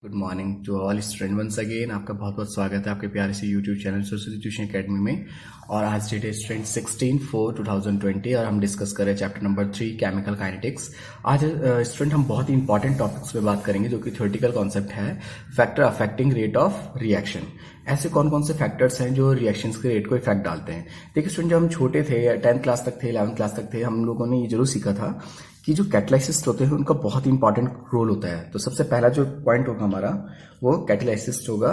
Good morning to all student. Once again आपका बहुत बहुत स्वागत है आपके प्यारे से YouTube channel Saraswati tuition academy में। और आज डेट है स्टूडेंट 16/4/2020 और हम डिस्कस कर रहे हैं चैप्टर नंबर 3 केमिकल काइनेटिक्स। आज स्टूडेंट हम बहुत ही इंपॉर्टेंट टॉपिक्स पे बात करेंगे जो कि थ्योरेटिकल कॉन्सेप्ट है, factor affecting rate of reaction. ऐसे कौन कौन से फैक्टर्स हैं जो रिएक्शंस के रेट को इफेक्ट डालते हैं। देखिए स्टूडेंट, जब हम छोटे थे या 10th क्लास तक थे, 11th क्लास तक थे, हम लोगों ने ये जरूर सीखा था कि जो कैटलाइसिस्ट होते हैं उनका बहुत ही इंपॉर्टेंट रोल होता है। तो सबसे पहला जो पॉइंट होगा हमारा वो कैटलाइसिस्ट होगा।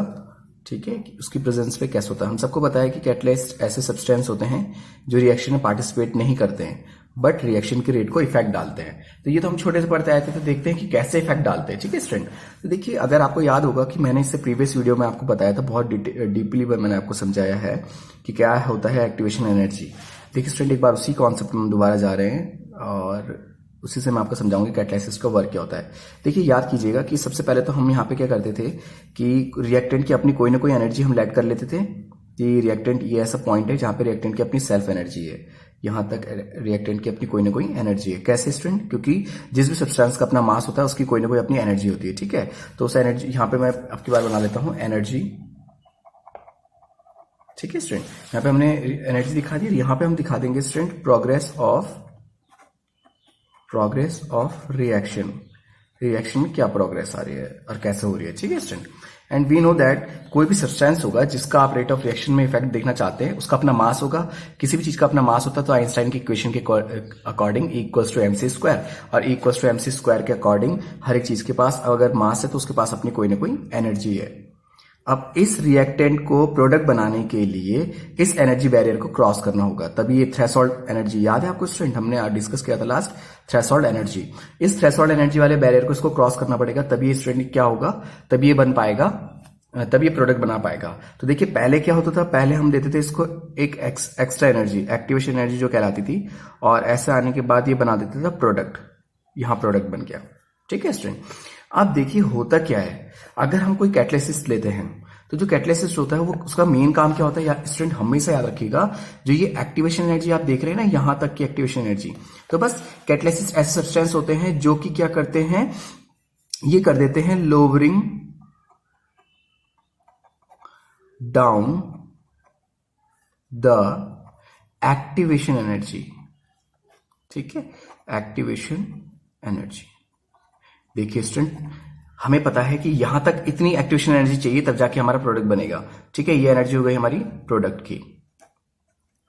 ठीक है, उसकी प्रेजेंस पे कैसे होता है। हम सबको पता है कि कैटलाइस्ट ऐसे सब्सटेंस होते हैं जो रिएक्शन में पार्टिसिपेट नहीं करते हैं बट रिएक्शन के रेट को इफेक्ट डालते हैं। तो ये तो हम छोटे से पढ़ते आए थे, तो देखते हैं कि कैसे इफेक्ट डालते हैं। ठीक है स्टूडेंट, तो देखिए अगर आपको याद होगा कि मैंने इससे प्रीवियस वीडियो में आपको बताया था, बहुत डीपली मैंने आपको समझाया है कि क्या होता है एक्टिवेशन एनर्जी। देखिए स्टूडेंट, एक बार उसी कॉन्सेप्ट में दोबारा जा रहे हैं और उसी से मैं आपको समझाऊंगी कैटलाइसिस का वर्क क्या होता है। देखिए याद कीजिएगा कि सबसे पहले तो हम यहाँ पे क्या करते थे कि रिएक्टेंट की अपनी कोई ना कोई एनर्जी हम लेट कर लेते थे कि रिएक्टेंट ये ऐसा पॉइंट है जहां पे रिएक्टेंट की अपनी सेल्फ एनर्जी है। यहां तक रिएक्टेंट की अपनी कोई ना कोई एनर्जी है। कैसे स्टूडेंट? क्योंकि जिस भी सब्सटेंस का अपना मास होता है उसकी कोई ना कोई अपनी एनर्जी होती है। ठीक है, तो उस एनर्जी यहाँ पे मैं आपकी बार बना लेता हूँ एनर्जी। ठीक है स्टूडेंट, यहाँ पे हमने एनर्जी दिखा दी। यहाँ पे हम दिखा देंगे student progress of reaction. Reaction में क्या प्रोग्रेस आ रही है और कैसे हो रही है। ठीक है student, and we know that कोई भी सब्सटेंस होगा जिसका आप रेट ऑफ रिएक्शन में इफेक्ट देखना चाहते हैं, उसका अपना मास होगा। किसी भी चीज का अपना मास होता है तो आइंस्टाइन की इक्वेशन के according E equals to mc square, और E equals to mc square के अकॉर्डिंग हर एक चीज के पास अगर मास है तो उसके पास अपनी कोई ना कोई एनर्जी है। अब इस रिएक्टेंट को प्रोडक्ट बनाने के लिए इस एनर्जी बैरियर को क्रॉस करना होगा, तभी ये थ्रेशोल्ड एनर्जी, याद है आपको स्टूडेंट, हमने डिस्कस किया था लास्ट, थ्रेशोल्ड एनर्जी। इस थ्रेशोल्ड एनर्जी वाले बैरियर को इसको क्रॉस करना पड़ेगा, तभी ये स्टूडेंट क्या होगा, तभी ये बन पाएगा, तभी ये प्रोडक्ट बना पाएगा। तो देखिए पहले क्या होता था, पहले हम देते थे इसको एक एक्स्ट्रा एनर्जी, एक्टिवेशन एनर्जी जो कहलाती थी, और ऐसा आने के बाद ये बना देता था प्रोडक्ट। यहां प्रोडक्ट बन गया। ठीक है स्टूडेंट, अब देखिए होता क्या है, अगर हम कोई कैटलिसिस्ट लेते हैं तो जो कैटलिसिस्ट होता है वो उसका मेन काम क्या होता है, स्टूडेंट हमेशा याद रखिएगा, जो ये एक्टिवेशन एनर्जी आप देख रहे हैं ना, यहां तक की एक्टिवेशन एनर्जी, तो बस कैटलिसिस्ट ऐसे सब्सटेंस होते हैं जो कि क्या करते हैं, ये कर देते हैं lowering down the activation energy. ठीक है, एक्टिवेशन एनर्जी। देखिए स्टूडेंट, हमें पता है कि यहां तक इतनी एक्टिवेशन एनर्जी चाहिए तब जाके हमारा प्रोडक्ट बनेगा। ठीक है, ये एनर्जी हो गई हमारी प्रोडक्ट की।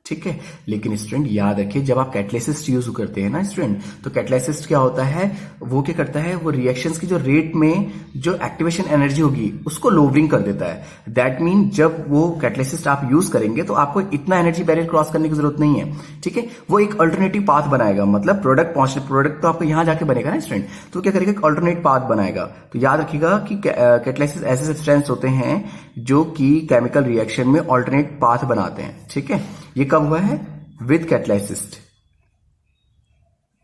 ठीक है, लेकिन स्टूडेंट याद रखिए, जब आप कैटलिसिस्ट यूज करते हैं ना स्टूडेंट, तो कैटलिसिस्ट क्या होता है, वो क्या करता है, वो रिएक्शंस की जो रेट में जो एक्टिवेशन एनर्जी होगी उसको लोवरिंग कर देता है। दैट मीन जब वो कैटलिसिस्ट आप यूज करेंगे तो आपको इतना एनर्जी बैरियर क्रॉस करने की जरूरत नहीं है। ठीक है, वो एक अल्टरनेटिव पाथ बनाएगा, मतलब प्रोडक्ट तो आपको यहां जाके बनेगा ना स्टूडेंट, तो क्या करेगा, एक अल्टरनेट पाथ बनाएगा। तो याद रखिएगा कि कैटलिसिस ऐसे सब्सटेंस होते हैं जो कि केमिकल रिएक्शन में अल्टरनेट पाथ बनाते हैं। ठीक है, ये कब हुआ है, विद कैटलाइसिस्ट,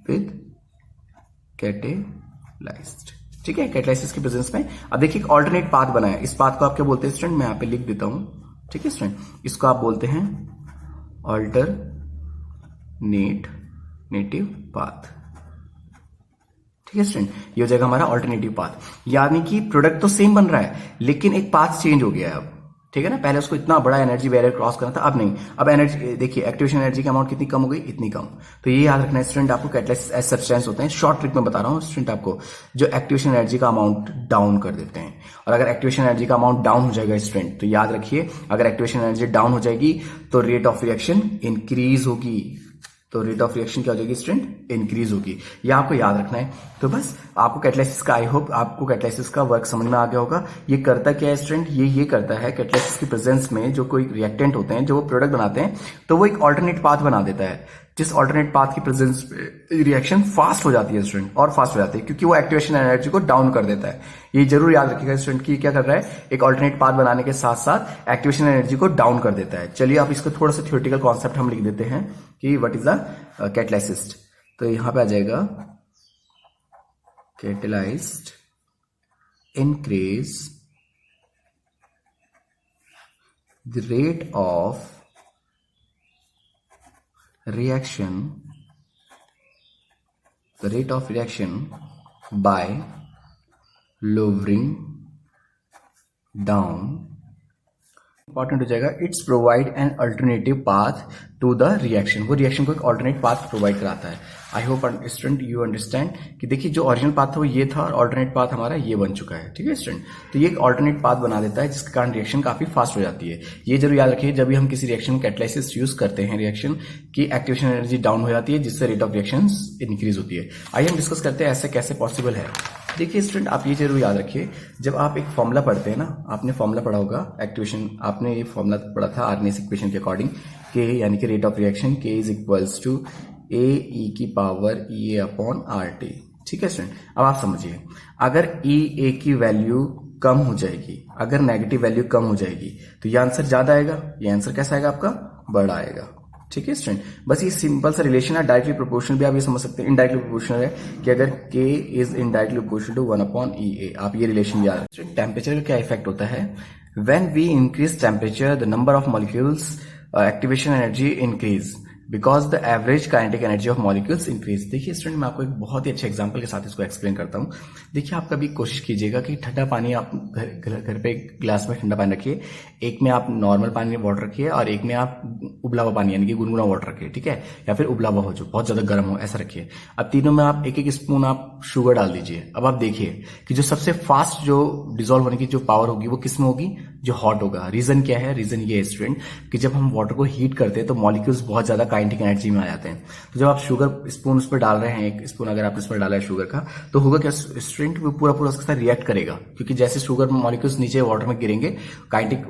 विद कैटेलाइज्ड। ठीक है, कैटलाइसिस के प्रेजेंस में। अब देखिए एक अल्टरनेट पाथ बनाया, इस पाथ को आप क्या बोलते हैं स्टूडेंट, मैं यहां पे लिख देता हूं। ठीक है स्टूडेंट, इसको आप बोलते हैं अल्टरनेटिव पाथ। ठीक है स्टूडेंट, ये हो जाएगा हमारा अल्टरनेटिव पाथ, यानी कि प्रोडक्ट तो सेम बन रहा है लेकिन एक पाथ चेंज हो गया है अब। ठीक है ना, पहले उसको इतना बड़ा एनर्जी बैरियर क्रॉस करना था, अब नहीं, अब एनर्जी देखिए, एक्टिवेशन एनर्जी की अमाउंट कितनी कम हो गई, इतनी कम। तो ये याद रखना है स्टूडेंट, आपको कैटलिस्ट ऐसे सब्सटेंस होते हैं, शॉर्ट ट्रिक में बता रहा हूं स्टूडेंट आपको, जो एक्टिवेशन एनर्जी का अमाउंट डाउन कर देते हैं। और अगर एक्टिवेशन एनर्जी का अमाउंट डाउन हो जाएगा स्टूडेंट, तो याद रखिए, अगर एक्टिवेशन एनर्जी डाउन हो जाएगी तो रेट ऑफ रिएक्शन इंक्रीज होगी, तो रेट ऑफ रिएक्शन क्या हो जाएगी स्टूडेंट, इंक्रीज होगी। ये आपको याद रखना है। तो बस आपको कैटलाइसिस का, आई होप आपको कैटलाइसिस का वर्क समझ में आ गया होगा। ये करता क्या है स्टूडेंट, ये करता है, कैटलाइसिस की प्रेजेंस में जो कोई रिएक्टेंट होते हैं, जो वो प्रोडक्ट बनाते हैं, तो वो एक अल्टरनेट पाथ बना देता है, जिस अल्टरनेट पाथ की प्रेजेंस पे रिएक्शन फास्ट हो जाती है स्टूडेंट, और फास्ट हो जाती है क्योंकि वो एक्टिवेशन एनर्जी को डाउन कर देता है। ये जरूर याद रखिएगा स्टूडेंट की क्या कर रहा है, एक अल्टरनेट पाथ बनाने के साथ साथ एक्टिवेशन एनर्जी को डाउन कर देता है। चलिए आप इसको थोड़ा सा थ्योरेटिकल कॉन्सेप्ट हम लिख देते हैं कि व्हाट इज द कैटलाइसिस्ट। तो यहां पे आ जाएगा catalysed increase the rate of reaction by lowering down important हो जाएगा, it's provide an alternative path to the reaction. वो रिएक्शन को एक ऑल्टरनेट पाथ प्रोवाइड कराता है। I hope student you understand कि देखिए जो ओरिजिनल पाथ था वो ये था और ऑल्टरनेट पाथ हमारा ये बन चुका है। ठीक है स्टूडेंट, तो ये एक ऑल्टरनेट पाथ बना देता है जिसके कारण रिएक्शन काफी फास्ट हो जाती है। ये जरूर याद रखिए, जब भी हम किसी रिएक्शन में कैटालिसिस यूज करते हैं, रिएक्शन की एक्टिवेशन एनर्जी डाउन हो जाती है जिससे रेट ऑफ रिएक्शन इंक्रीज होती है। आइए हम डिस्कस करते हैं ऐसे कैसे पॉसिबल है। देखिए स्टूडेंट, आप ये जरूर याद रखिए, जब आप एक फॉर्मूला पढ़ते हैं ना, आपने फॉर्मूला पढ़ा होगा एक्टिवेशन, आपने ये फॉर्मूला पढ़ा था आर्नेस इक्वेशन के अकॉर्डिंग, के यानी कि रेट ऑफ रिएक्शन के इज इक्वल्स टू ए ई की पावर ई ए अपॉन आर टी। ठीक है स्टूडेंट, अब आप समझिए, अगर ई ए की वैल्यू कम हो जाएगी, अगर नेगेटिव वैल्यू कम हो जाएगी तो ये आंसर ज्यादा आएगा, ये आंसर कैसा आएगा आपका, बड़ा आएगा। ठीक है स्टूडेंट, बस ये सिंपल सा रिलेशन है। डायरेक्टली प्रोपोर्शनल भी आप ये समझ सकते हैं, इनडायरेक्टली प्रोपोर्शनल है कि अगर k is indirectly proportional to 1 upon E A, आप ये रिलेशन याद रखें। टेम्परेचर का क्या इफेक्ट होता है, when we increase temperature the number of molecules activation energy increase because the average kinetic energy of molecules increase. देखिए स्टूडेंट, मैं आपको एक बहुत ही अच्छे एग्जांपल के साथ इसको एक्सप्लेन करता हूं। देखिए, आप कभी कोशिश कीजिएगा कि ठंडा पानी आप घर पे एक गिलास में ठंडा पानी रखिए, एक में आप नॉर्मल पानी वाटर रखिए और एक में आप उबला हुआ पानी यानी कि गुनगुना वाटर रखिए। ठीक है, या फिर उबला हुआ हो जो बहुत ज्यादा गर्म हो ऐसा रखिए। अब तीनों में आप एक एक स्पून आप शुगर डाल दीजिए। अब आप देखिए कि जो सबसे फास्ट जो डिजोल्व होने की जो पावर होगी वो किस में होगी, जो हॉट होगा। रीजन क्या है, रीजन ये है स्टूडेंट कि जब हम वाटर को हीट करते हैं तो मॉलिक्यूल्स बहुत ज्यादा काइनेटिक एनर्जी में आ जाते हैं। तो जब आप शुगर स्पून उस पर डाल रहे हैं, एक स्पून अगर आपने उस पर डाला है शुगर का, तो होगा क्या स्टूडेंट, वो पूरा पूरा उसके साथ रिएक्ट करेगा, क्योंकि जैसे शुगर मॉलिक्यूल्स नीचे वाटर में गिरेंगे, काइनेटिक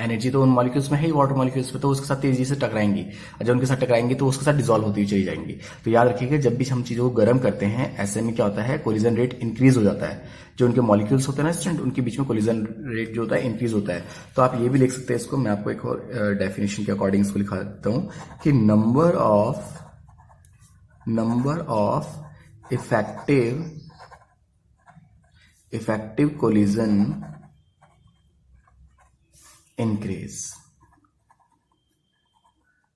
एनर्जी तो उन मॉलिक्यूल्स में है ही, वाटर मॉलिक्यूल्स में, तो उसके साथ तेजी से टकराएंगी और जब उनके साथ टकराएंगी तो उसके साथ डिसॉल्व होती हुई चली जाएंगी। तो याद रखिएगा, जब भी हम चीजों को गर्म करते हैं ऐसे में क्या होता है, कोलिजन रेट इंक्रीज हो जाता है। जो उनके मॉलिक्यूल्स होते हैं ना स्टूडेंट, उनके बीच में कोलिजन रेट जो होता है इंक्रीज होता है। तो आप ये भी लिख सकते हैं इसको, मैं आपको एक और डेफिनेशन के अकॉर्डिंग इसको लिखा देता हूं कि number of effective collision increase.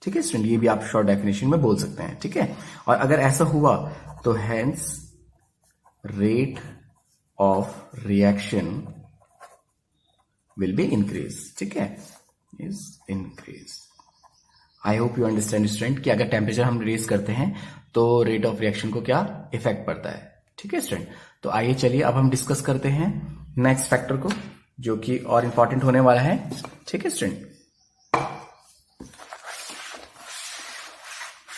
ठीक है स्टूडेंट, ये भी आप शॉर्ट डेफिनेशन में बोल सकते हैं। ठीक है, और अगर ऐसा हुआ तो hence rate of reaction will be increase. ठीक है, is increase. I hope you understand student कि अगर टेम्परेचर हम रेज करते हैं तो रेट ऑफ रिएक्शन को क्या इफेक्ट पड़ता है। ठीक है स्टूडेंट, तो आइए चलिए अब हम डिस्कस करते हैं नेक्स्ट फैक्टर को, जो कि और इंपॉर्टेंट होने वाला है। ठीक है स्टूडेंट,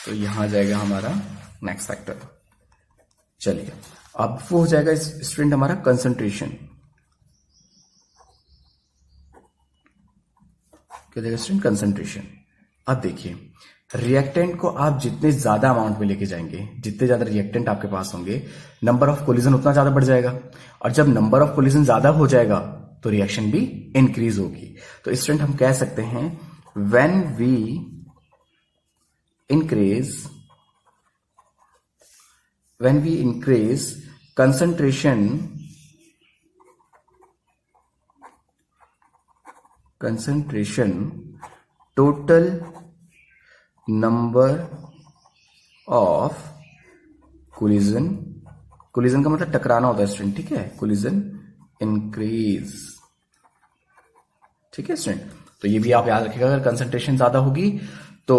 तो यहां जाएगा हमारा नेक्स्ट फैक्टर। चलिए, अब वो हो जाएगा स्टूडेंट हमारा कंसंट्रेशन। क्या जाएगा स्टूडेंट, कंसंट्रेशन। अब देखिए, रिएक्टेंट को आप जितने ज्यादा अमाउंट में लेके जाएंगे, जितने ज्यादा रिएक्टेंट आपके पास होंगे, नंबर ऑफ कोलिजन उतना ज्यादा बढ़ जाएगा, और जब नंबर ऑफ कोलिजन ज्यादा हो जाएगा तो रिएक्शन भी इंक्रीज होगी। तो स्टूडेंट हम कह सकते हैं when we increase concentration total number of collision का मतलब टकराना होता है स्टूडेंट। ठीक है, collision increase। ठीक है स्टूडेंट, तो ये भी आप याद रखिएगा, अगर कंसंट्रेशन ज्यादा होगी तो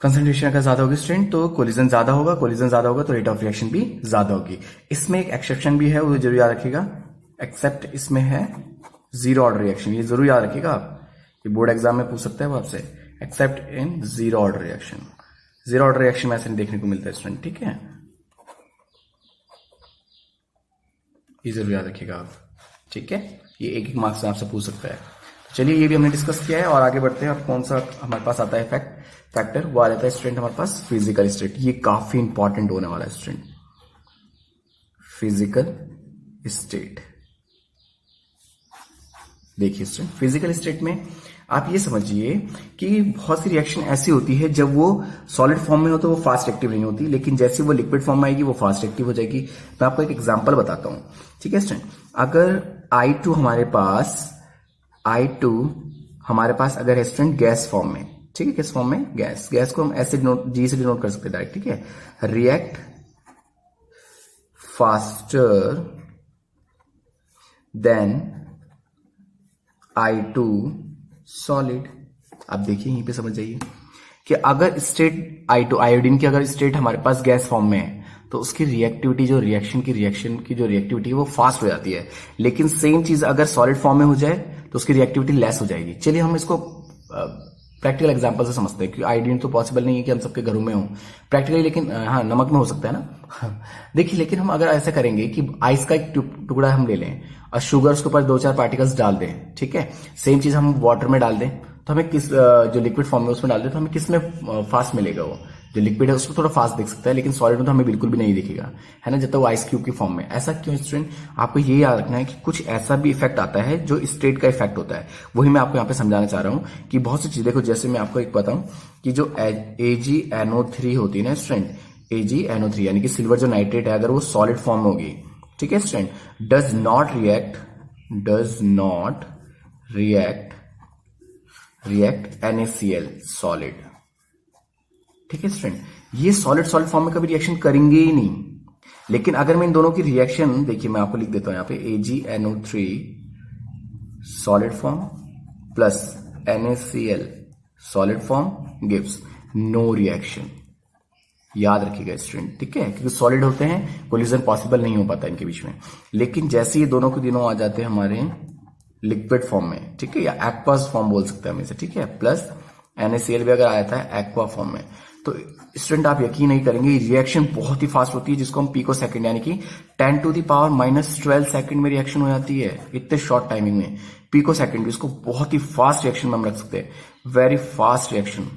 कंसंट्रेशन अगर ज्यादा होगी स्टूडेंट तो कोलिजन ज्यादा होगा, कोलिजन ज्यादा होगा तो रेट ऑफ रिएक्शन भी ज्यादा होगी। इसमें एक एक्सेप्शन भी है, वो जरूर याद रखिएगा, एक्सेप्ट इसमें है जीरो ऑर्डर रिएक्शन। ये जरूर याद रखिएगा आप, ये बोर्ड एग्जाम में पूछ सकता है वो आपसे, accept in zero order reaction. Zero order reaction में ऐसे नहीं देखने को मिलता है स्टूडेंट। ठीक है, ये जरूर याद रखिएगा आप। ठीक है, ये एक एक मार्क्स में आपसे पूछ सकता है। चलिए, ये भी हमने डिस्कस किया है और आगे बढ़ते हैं। अब कौन सा हमारे पास आता है फैक्टर, वो आ जाता है स्टूडेंट हमारे पास फिजिकल स्टेट। ये काफी इंपॉर्टेंट होने वाला है स्टूडेंट, फिजिकल स्टेट। देखिए स्टूडेंट, फिजिकल स्टेट में आप ये समझिए कि बहुत सी रिएक्शन ऐसी होती है जब वो सॉलिड फॉर्म में हो तो वो फास्ट एक्टिव नहीं होती, लेकिन जैसे वो लिक्विड फॉर्म में आएगी वो फास्ट एक्टिव हो जाएगी। मैं आपको एक एग्जांपल बताता हूं। ठीक है स्टूडेंट, अगर I2 हमारे पास अगर है स्टूडेंट गैस फॉर्म में, ठीक है, किस फॉर्म में, गैस को हम ऐसे जी से डिनोट कर सकते हैं डायरेक्ट। ठीक है, react faster than I2 solid. अब देखिए यहीं पे समझ जाइए कि अगर स्टेट I2 आयोडीन की अगर स्टेट हमारे पास गैस फॉर्म में है तो उसकी रिएक्टिविटी जो रिएक्शन की जो रिएक्टिविटी है वो फास्ट हो जाती है, लेकिन सेम चीज अगर सॉलिड फॉर्म में हो जाए तो उसकी रिएक्टिविटी लेस हो जाएगी। चलिए हम इसको प्रैक्टिकल एग्जांपल से समझते हैं, क्योंकि आयोडीन तो पॉसिबल नहीं है कि हम सबके घरों में हो प्रैक्टिकली, लेकिन हाँ नमक में हो सकता है ना। देखिए लेकिन हम अगर ऐसा करेंगे कि आइस का एक टुकड़ा हम ले लें और शुगर उसके ऊपर 2-4 पार्टिकल्स डाल दें, ठीक है, सेम चीज हम वाटर में डाल दें तो हमें किस जो लिक्विड फॉर्म में उसमें डाल दें तो हमें किस में फास्ट मिलेगा? वो जो लिक्विड है उसमें थोड़ा फास्ट दिख सकता है, लेकिन सॉलिड में तो हमें बिल्कुल भी नहीं दिखेगा, है ना, जब तक वो आइस क्यूब की फॉर्म में। ऐसा क्यों स्टूडेंट? आपको ये याद रखना है कि कुछ ऐसा भी इफेक्ट आता है जो स्टेट का इफेक्ट होता है, वही मैं आपको यहाँ पे समझाना चाह रहा हूँ कि बहुत सी चीजें देखो, जैसे मैं आपको एक बताऊं कि जो AgNO3 होती है ना स्टूडेंट, AgNO3 यानी कि सिल्वर जो नाइट्रेट है, अगर वो सॉलिड फॉर्म में होगी, ठीक है student, does not react NaCl solid, ठीक है स्टूडेंट, ये सॉलिड फॉर्म में कभी रिएक्शन करेंगे ही नहीं। लेकिन अगर मैं इन दोनों की रिएक्शन, देखिए मैं आपको लिख देता हूं यहां पे, AgNO3 solid form plus NaCl solid form gives no reaction. याद रखिएगा स्टूडेंट, ठीक है, क्योंकि सॉलिड होते हैं कोलिजन पॉसिबल नहीं हो पाता इनके बीच में। लेकिन जैसे ये दोनों के दिनों आ जाते हैं हमारे लिक्विड फॉर्म में, ठीक है, या एक्वास फॉर्म बोल सकते हैं हम इसे, ठीक है, प्लस NaCl भी अगर आया था एक्वा फॉर्म में, तो स्टूडेंट आप यकीन नहीं करेंगे रिएक्शन बहुत ही फास्ट होती है, जिसको हम पिको सेकंड यानी कि 10⁻⁻12 सेकंड में रिएक्शन हो जाती है, इतने शॉर्ट टाइमिंग में। पिको सेकंड, इसको बहुत ही फास्ट रिएक्शन में हम रख सकते हैं, वेरी फास्ट रिएक्शन।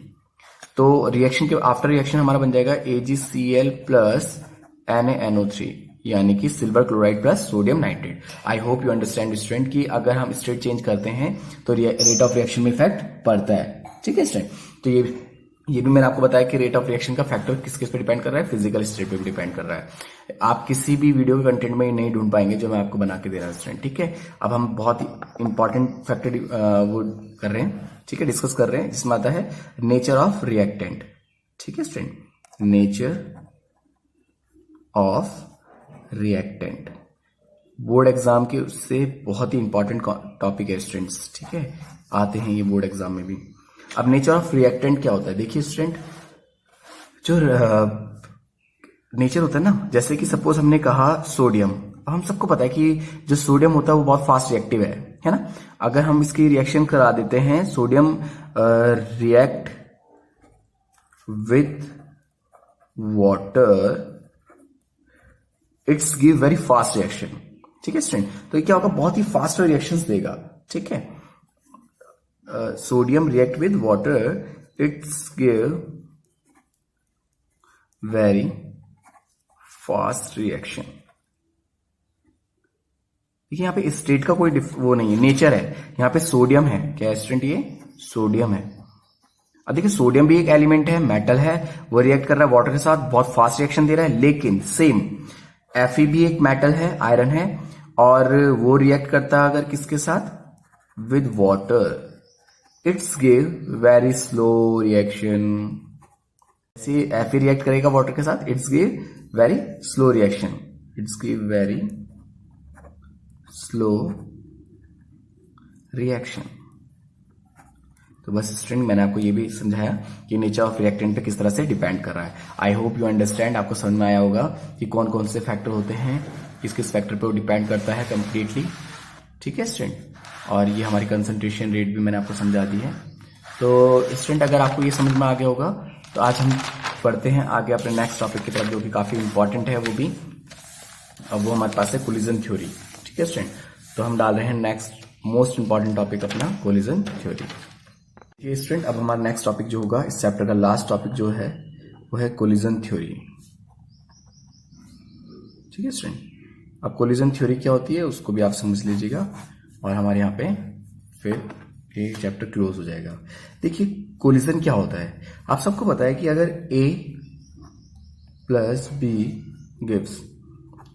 तो रिएक्शन के आफ्टर रिएक्शन हमारा बन जाएगा AgCl प्लस NaNO3 यानी कि silver chloride plus sodium nitrate. I hope you understand student कि अगर हम स्टेट चेंज करते हैं तो रेट ऑफ रिएक्शन में इफेक्ट पड़ता है, ठीक है स्टूडेंट। तो ये भी मैंने आपको बताया कि रेट ऑफ रिएक्शन का फैक्टर किस किस पे डिपेंड कर रहा है, फिजिकल स्टेट पे भी डिपेंड कर रहा है। आप किसी भी वीडियो के कंटेंट में नहीं ढूंढ पाएंगे जो मैं आपको बना के दे रहा हूं स्टूडेंट, ठीक है। अब हम बहुत ही इंपॉर्टेंट फैक्टर वो कर रहे हैं, ठीक है, डिस्कस कर रहे हैं, जिसमें आता है नेचर ऑफ रिएक्टेंट, ठीक है student, nature of reactant. Board exam के उससे बहुत ही इंपॉर्टेंट टॉपिक है स्टूडेंट्स, ठीक है, आते हैं ये बोर्ड एग्जाम में भी। अब नेचर ऑफ रिएक्टेंट क्या होता है? देखिए स्टूडेंट, जो नेचर होता है ना, जैसे कि सपोज हमने कहा सोडियम, हम सबको पता है कि जो सोडियम होता है वो बहुत फास्ट रिएक्टिव है ना। अगर हम इसकी रिएक्शन करा देते हैं, sodium react with water, it's give very fast reaction, ठीक है स्टूडेंट। तो ये क्या होगा, बहुत ही फास्ट रिएक्शंस देगा, ठीक है। Sodium react with water, it's give very fast reaction. देखिए यहाँ पे स्टेट का कोई वो नहीं है, नेचर है। यहाँ पे सोडियम है, क्या है स्टूडेंट, ये सोडियम है। अब देखिए सोडियम भी एक एलिमेंट है, मेटल है, वो रिएक्ट कर रहा है वाटर के साथ, बहुत फास्ट रिएक्शन दे रहा है। लेकिन सेम Fe भी एक मेटल है, आयरन है, और वो रिएक्ट करता है अगर किसके साथ, with water, it's give very slow reaction. Fe react करेगा वाटर के साथ, it's give very slow reaction, it's give very slow reaction. तो बस स्टूडेंट मैंने आपको ये भी समझाया कि नेचर ऑफ रिएक्टेंट पे किस तरह से डिपेंड कर रहा है। आई होप यू अंडरस्टैंड, आपको समझ में आया होगा कि कौन कौन से फैक्टर होते हैं, किस किस फैक्टर पे वो डिपेंड करता है कंप्लीटली, ठीक है स्टूडेंट। और ये हमारी कंसंट्रेशन रेट भी मैंने आपको समझा दी है। तो स्टूडेंट अगर आपको ये समझ में आ गया होगा तो आज हम पढ़ते हैं आगे अपने नेक्स्ट टॉपिक की तरफ, जो कि काफी इंपॉर्टेंट है वो भी। अब वो हमारे पास है कोलिजन थ्योरी, ठीक है स्टूडेंट। तो हम डाल रहे हैं नेक्स्ट मोस्ट इंपॉर्टेंट टॉपिक अपना, कोलिजन थ्योरी। ये स्टूडेंट अब हमारा नेक्स्ट टॉपिक जो होगा, इस चैप्टर का लास्ट टॉपिक जो है वो है कोलिजन थ्योरी, ठीक है स्टूडेंट। अब कोलिजन थ्योरी क्या होती है उसको भी आप समझ लीजिएगा, और हमारे यहाँ पे फिर ये चैप्टर क्लोज हो जाएगा। देखिए कोलिजन क्या होता है, आप सबको पता है कि अगर A plus B gives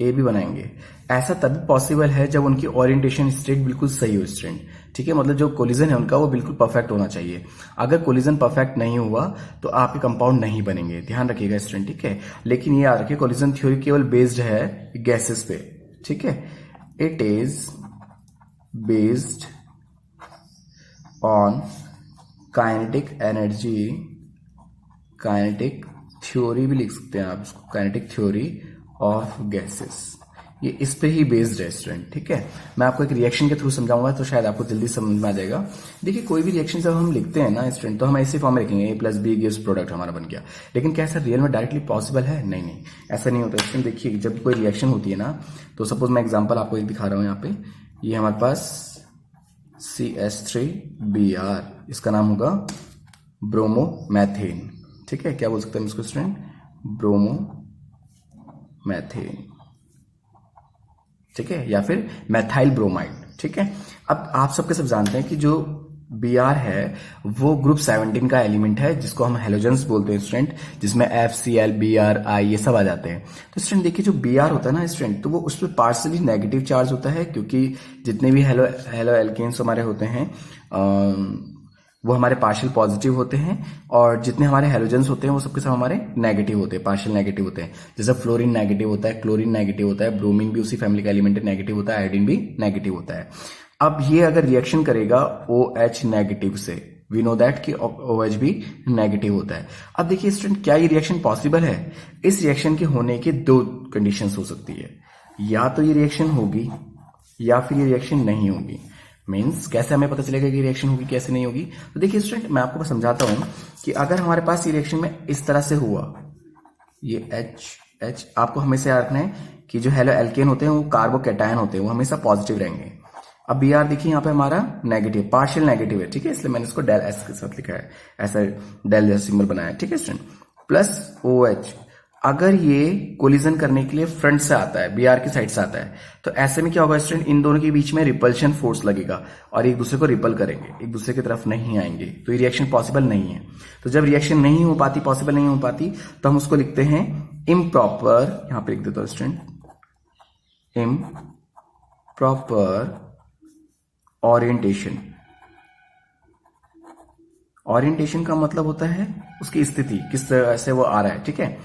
A भी बनाएंगे, ऐसा तभी पॉसिबल है जब उनकी ओरिएंटेशन स्टेट बिल्कुल सही हो स्टूडेंट, ठीक है। मतलब जो कोलिजन है उनका वो बिल्कुल परफेक्ट होना चाहिए। अगर कोलिजन परफेक्ट नहीं हुआ तो आपके कंपाउंड नहीं बनेंगे, ध्यान रखिएगा स्टूडेंट, ठीक है। लेकिन ये याद रखिए कोलिजन थ्योरी केवल बेस्ड है गैसेस पे, ठीक है। It is based on kinetic energy, kinetic theory भी लिख सकते हैं आप इसको, काइनेटिक थ्योरी ऑफ गैसेस। ये इस पे ही बेस्ड है स्टूडेंट, ठीक है। मैं आपको एक रिएक्शन के थ्रू समझाऊंगा तो शायद आपको जल्दी समझ में आ जाएगा। देखिए कोई भी रिएक्शन जब हम लिखते हैं ना स्टूडेंट, तो हम ऐसे फॉर्म में लिखेंगे A+B गिव्स प्रोडक्ट हमारा बन गया। लेकिन क्या ऐसा रियल में डायरेक्टली पॉसिबल है? नहीं, ऐसा नहीं होता स्टूडेंट। देखिए जब कोई रिएक्शन होती है ना, तो सपोज मैं एग्जाम्पल आपको एक दिखा रहा हूँ यहाँ पे। ये हमारे पास CH3Br, इसका नाम होगा ब्रोमोमैथेन, ठीक है। क्या बोल सकते हैं इसको स्टूडेंट? ब्रोमोमैथेन, ठीक है, या फिर मैथाइल ब्रोमाइड, ठीक है। अब आप सबके सब जानते हैं कि जो Br है वो ग्रुप 17 का एलिमेंट है, जिसको हम हेलोजेंस बोलते हैं स्टूडेंट, जिसमें FCl, Br, I ये सब आ जाते हैं। तो स्टूडेंट देखिए जो Br होता है ना स्टूडेंट, तो वो उस पर पार्शियली नेगेटिव चार्ज होता है, क्योंकि जितने भी हेलो एल्केन्स हमारे होते हैं वो हमारे पार्शियल पॉजिटिव होते हैं, और जितने हमारे हेलोजेंस होते हैं वो सबके सब हमारे नेगेटिव होते हैं, पार्शियल नेगेटिव होते हैं। जैसे फ्लोरीन नेगेटिव होता है, क्लोरीन नेगेटिव होता है, ब्रोमीन भी उसी फैमिली का एलिमेंट नेगेटिव होता है, आयोडीन भी नेगेटिव होता है। अब ये अगर रिएक्शन करेगा OH नेगेटिव से, वी नो दैट कि OH भी नेगेटिव होता है। अब देखिए स्टूडेंट क्या ये रिएक्शन पॉसिबल है? इस रिएक्शन के होने की दो कंडीशंस हो सकती है, या तो ये रिएक्शन होगी या फिर ये रिएक्शन नहीं होगी। मीन्स कैसे हमें पता चलेगा कि रिएक्शन होगी कैसे नहीं होगी? तो देखिए स्टूडेंट मैं आपको समझाता हूं कि अगर हमारे पास ये रिएक्शन में इस तरह से हुआ, ये H आपको हमेशा याद रखना है कि जो हेलो एल्केन होते हैं वो कार्बोकैटायन होते हैं, वो हमेशा पॉजिटिव रहेंगे। अब Br देखिए यहाँ पे हमारा नेगेटिव, पार्शियल नेगेटिव है, ठीक है, इसलिए मैंने इसको डेल S के साथ लिखा है, ऐसा डेल जैसा सिंबल बनाया है, ठीक है स्टूडेंट। प्लस OH, अगर ये कोलिजन करने के लिए फ्रंट से आता है, Br की साइड से आता है, तो ऐसे में क्या होगा स्टूडेंट, इन दोनों के बीच में रिपल्शन फोर्स लगेगा और एक दूसरे को रिपल करेंगे, एक दूसरे की तरफ नहीं आएंगे, तो ये रिएक्शन पॉसिबल नहीं है। तो जब रिएक्शन नहीं हो पाती, पॉसिबल नहीं हो पाती, तो हम उसको लिखते हैं इम्प्रॉपर, यहां पे लिख देता हूं स्टूडेंट, इम्प्रॉपर ओरिएंटेशन। ओरिएंटेशन का मतलब होता है उसकी स्थिति, किस तरह से वो आ रहा है, ठीक है,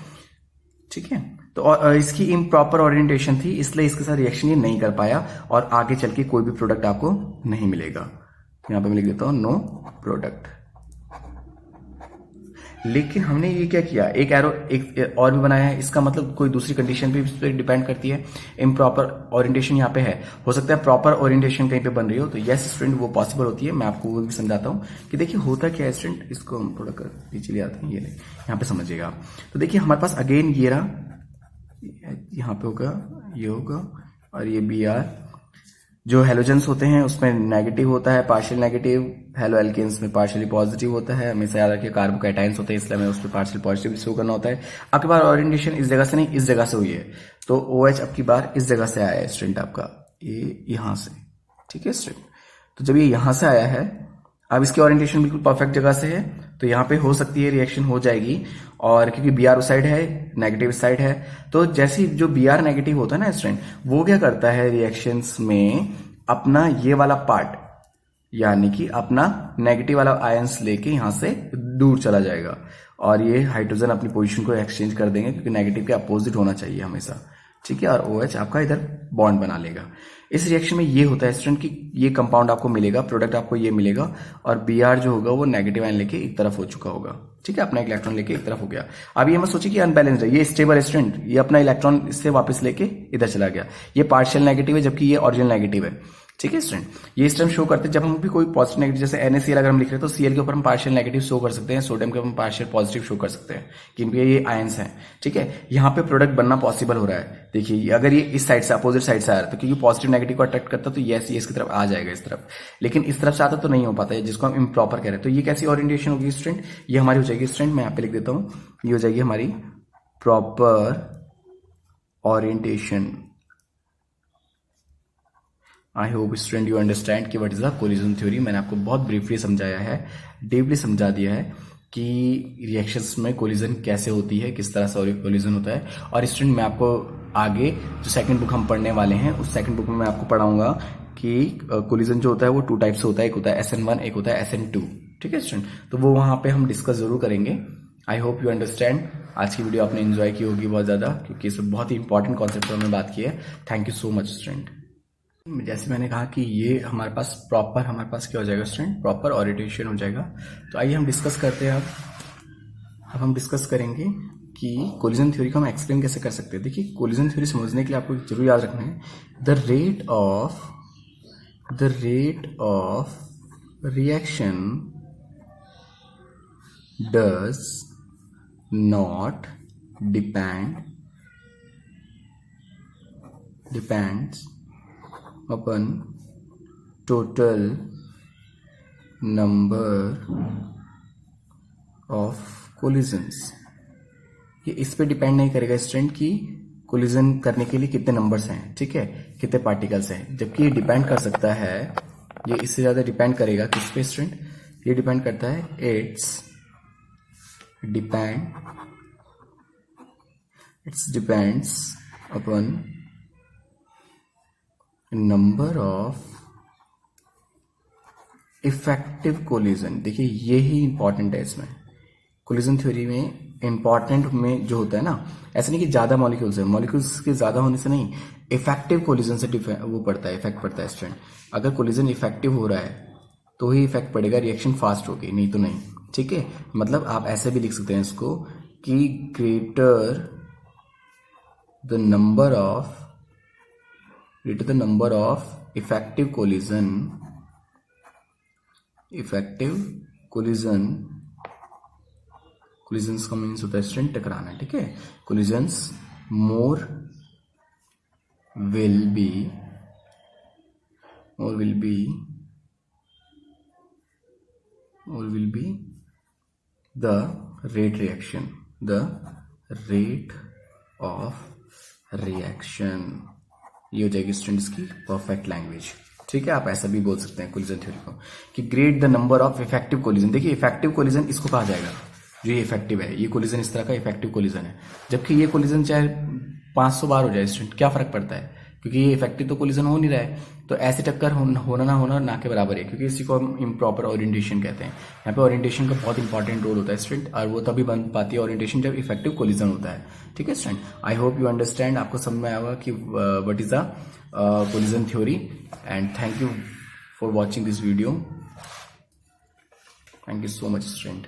ठीक है। तो इसकी इम्प्रॉपर ओरिएंटेशन थी, इसलिए इसके साथ रिएक्शन ये नहीं कर पाया और आगे चल के कोई भी प्रोडक्ट आपको नहीं मिलेगा। यहां पे मैं लिख देता हूं नो प्रोडक्ट। लेकिन हमने ये क्या किया, एक एरो एक और भी बनाया है, इसका मतलब कोई दूसरी कंडीशन भी इस पर डिपेंड करती है। इम्प्रॉपर ओरिएंटेशन यहाँ पे है, हो सकता है प्रॉपर ओरिएंटेशन कहीं पे बन रही हो, तो यस स्टूडेंट वो पॉसिबल होती है। मैं आपको वो भी समझाता हूँ कि देखिए होता क्या है स्टूडेंट, इसको हम थोड़ा कर पीछे ले आते हैं, ये नहीं यहाँ पे समझिएगा आप। तो देखिए हमारे पास अगेन ये रहा, यहाँ पे होगा, ये होगा, और ये Br जो हेलोजेंस होते हैं उसमें नेगेटिव होता है, पार्शियल नेगेटिव, हेलो एल्केन्स में पार्शियली पॉजिटिव होता है। हमेशा याद रखिए कार्बोकैटायंस होते हैं, इसलिए हमें उस पर पार्शियल पॉजिटिव शो करना होता है। आपके बार ओरिएंटेशन इस जगह से नहीं, इस जगह से हुई है, तो OH अब की बार इस जगह से आया है स्टूडेंट आपका, ये यहां से, ठीक है स्टूडेंट। तो जब ये यहां से आया है, अब इसकी ओरिएंटेशन बिल्कुल परफेक्ट जगह से है, तो यहाँ पे हो सकती है रिएक्शन हो जाएगी। और क्योंकि Br उस साइड है, नेगेटिव साइड है, तो जैसे जो Br नेगेटिव होता है ना स्टूडेंट, वो क्या करता है रिएक्शंस में अपना ये वाला पार्ट, यानी कि अपना नेगेटिव वाला आयंस लेके यहां से दूर चला जाएगा, और ये हाइड्रोजन अपनी पोजीशन को एक्सचेंज कर देंगे, क्योंकि नेगेटिव के अपोजिट होना चाहिए हमेशा, ठीक है। और OH आपका इधर बॉन्ड बना लेगा। इस रिएक्शन में ये होता है स्टूडेंट कि ये कंपाउंड आपको मिलेगा, प्रोडक्ट आपको ये मिलेगा, और Br जो होगा वो नेगेटिव आयन लेके एक तरफ हो चुका होगा, ठीक है, अपना इलेक्ट्रॉन लेके एक तरफ हो गया। अब ये मत सोचिए कि अनबैलेंस्ड है, ये स्टेबल है स्टूडेंट, ये अपना इलेक्ट्रॉन इससे वापस लेके इधर चला गया, ये पार्शियल नेगेटिव है जबकि ये ओरिजिनल नेगेटिव है, ठीक है स्टूडेंट। ये इस टाइम शो करते हैं जब हम भी कोई पॉजिटिव नेगेटिव, जैसे NaCl अगर हम लिख रहे हैं तो Cl के ऊपर हम पार्शियल नेगेटिव शो कर सकते हैं, सोडियम के ऊपर हम पार्शियल पॉजिटिव शो कर सकते हैं, क्योंकि ये आयंस हैं, ठीक है। यहाँ पे प्रोडक्ट बनना पॉसिबल हो रहा है। देखिए अगर ये इस साइड से, अपोजिट साइड से आ रहा है, तो क्योंकि पॉजिटिव नेगेटिव को अट्रैक्ट करता है, तो यस ये इसकी तरफ आ जाएगा, इस तरफ। लेकिन इस तरफ से आता तो नहीं हो पाता है, जिसको हम इम्प्रॉपर कह रहे हैं। तो ये कैसी ओरिएंटेशन होगी स्टूडेंट, ये हमारी हो जाएगी स्टूडेंट, मैं यहाँ पे लिख देता हूँ, ये हो जाएगी हमारी proper orientation. I hope student you understand कि what is the collision theory. मैंने आपको बहुत ब्रीफली समझाया है, डीपली समझा दिया है कि रिएक्शंस में कोलिजन कैसे होती है, किस तरह से कोलिजन होता है। और स्टूडेंट मैं आपको आगे जो सेकंड बुक हम पढ़ने वाले हैं, उस सेकंड बुक में मैं आपको पढ़ाऊंगा कि कोलिजन जो होता है वो 2 टाइप से होता है, एक होता है SN1, एक होता है SN2, ठीक है स्टूडेंट। तो वो वहां पे हम डिस्कस जरूर करेंगे। I hope you understand. आज की वीडियो आपने एंजॉय की होगी बहुत ज्यादा, क्योंकि इसमें बहुत ही इंपॉर्टेंट कॉन्सेप्ट पर हमने बात की है। Thank you so much student. जैसे मैंने कहा कि ये हमारे पास क्या हो जाएगा स्टूडेंट, प्रॉपर ओरिएंटेशन हो जाएगा। तो आइए हम डिस्कस करते हैं। अब हम डिस्कस करेंगे कि कोलिजन थ्योरी को हम एक्सप्लेन कैसे कर सकते हैं। देखिए, कोलिजन थ्योरी समझने के लिए आपको जरूर याद रखना है, the rate of reaction does not depends upon total number of collisions। ये इस पे डिपेंड नहीं करेगा स्टूडेंट कि कोलिजन करने के लिए कितने नंबर्स हैं, ठीक है, कितने पार्टिकल्स हैं, जबकि ये डिपेंड कर सकता है, ये इससे ज्यादा डिपेंड करेगा किस पे स्टूडेंट, ये डिपेंड करता है, it's depends upon number of effective collision. देखिए, ये ही इंपॉर्टेंट है इसमें, कोलिजन थ्योरी में इंपॉर्टेंट में जो होता है ना, ऐसा नहीं कि ज्यादा मॉलिक्यूल्स है, मॉलिक्यूल्स के ज्यादा होने से नहीं, इफेक्टिव कोलिजन से वो पड़ता है, इफेक्ट पड़ता है स्टूडेंट। अगर कोलिजन इफेक्टिव हो रहा है तो ही इफेक्ट पड़ेगा, रिएक्शन फास्ट होगी, नहीं तो नहीं, ठीक है। मतलब आप ऐसे भी लिख सकते हैं इसको कि greater the number of effective collisions का मीन्स होता है स्टूडेंट टकराना, ठीक है। Collisions more will be the rate of reaction. ये हो जाएगी स्टूडेंट्स की परफेक्ट लैंग्वेज, ठीक है। आप ऐसा भी बोल सकते हैं कोलिजन थ्योरी को कि great the number of effective collision. देखिए, इफेक्टिव कोलिजन इसको कहा जाएगा जो ये इफेक्टिव है, ये कोलिजन इस तरह का इफेक्टिव कोलिजन है। जबकि ये कोलिजन चाहे 500 बार हो जाए स्टूडेंट, क्या फर्क पड़ता है, क्योंकि ये इफेक्टिव तो कोलिजन हो नहीं रहा है। तो ऐसे टक्कर होना ना के बराबर है, क्योंकि इसी को हम इम्प्रॉपर ओरिएंटेशन कहते हैं। यहाँ पे ओरिएंटेशन का बहुत इंपॉर्टेंट रोल होता है स्टूडेंट, और वो तभी बन पाती है ओरिएंटेशन जब इफेक्टिव कोलिजन होता है, ठीक है student. I hope you understand, आपको समझ में आया होगा कि what is the collision theory. And thank you for watching this video. Thank you so much student.